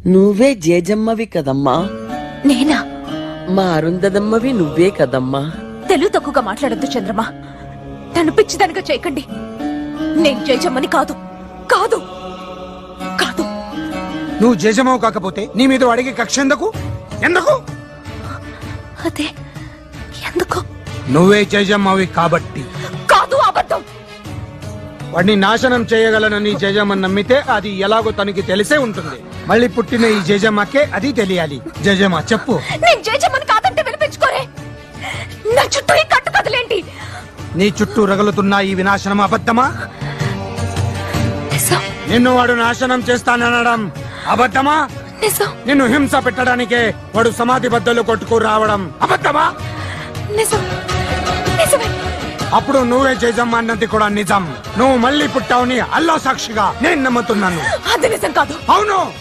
నువ్వే జేజమ్మవి కదమ్మా. నేనా? మా అరుంధదమ్మవి నువ్వే కదమ్మా. తెలుగు తక్కువగా మాట్లాడొద్దు చంద్రమా. నన్ను పిచ్చిదానిగా చేయకండి. నేను జేజమ్మని కాదు కాదు కాదు. నువ్వు జేజమ్మవు కాకపోతే నీ మీద అడిగే కక్ష ఎందుకు? ఎందుకు? అదే ఎందుకు? నువ్వే జేజమ్మవి కాబట్టి. కాదు, అబద్ధం. వాడిని నాశనం చేయగలనని జేజమ్మని నమ్మితే అది ఎలాగో తనకి తెలిసే ఉంటుంది. మళ్ళీ పుట్టిన ఈ జేజమ్మకే అది తెలియాలి. జేజమ్మ చెప్పు. నేను జేజమ్మని కాదంటే వినిపించుకోరే. నా చుట్టూ ఈ కట్టు కదలేంటి? నీ చుట్టూ రగులుతున్న ఈ వినాశనం అబద్ధమా? నిజం. నిన్ను వాడు నాశనం చేస్తాననడం అబద్ధమా? నిజం. నిన్ను హింస పెట్టడానికే వాడు సమాధి బద్దలు కొట్టుకు రావడం అబద్ధమా? నిజం. నిజమే. అప్పుడు నువ్వే జేజమ్మ అన్నది కూడా నిజం. నువ్వు మళ్ళీ పుట్టావుని అల్లా సాక్షిగా నేను నమ్ముతున్నాను. అది నిజం కాదు. అవును.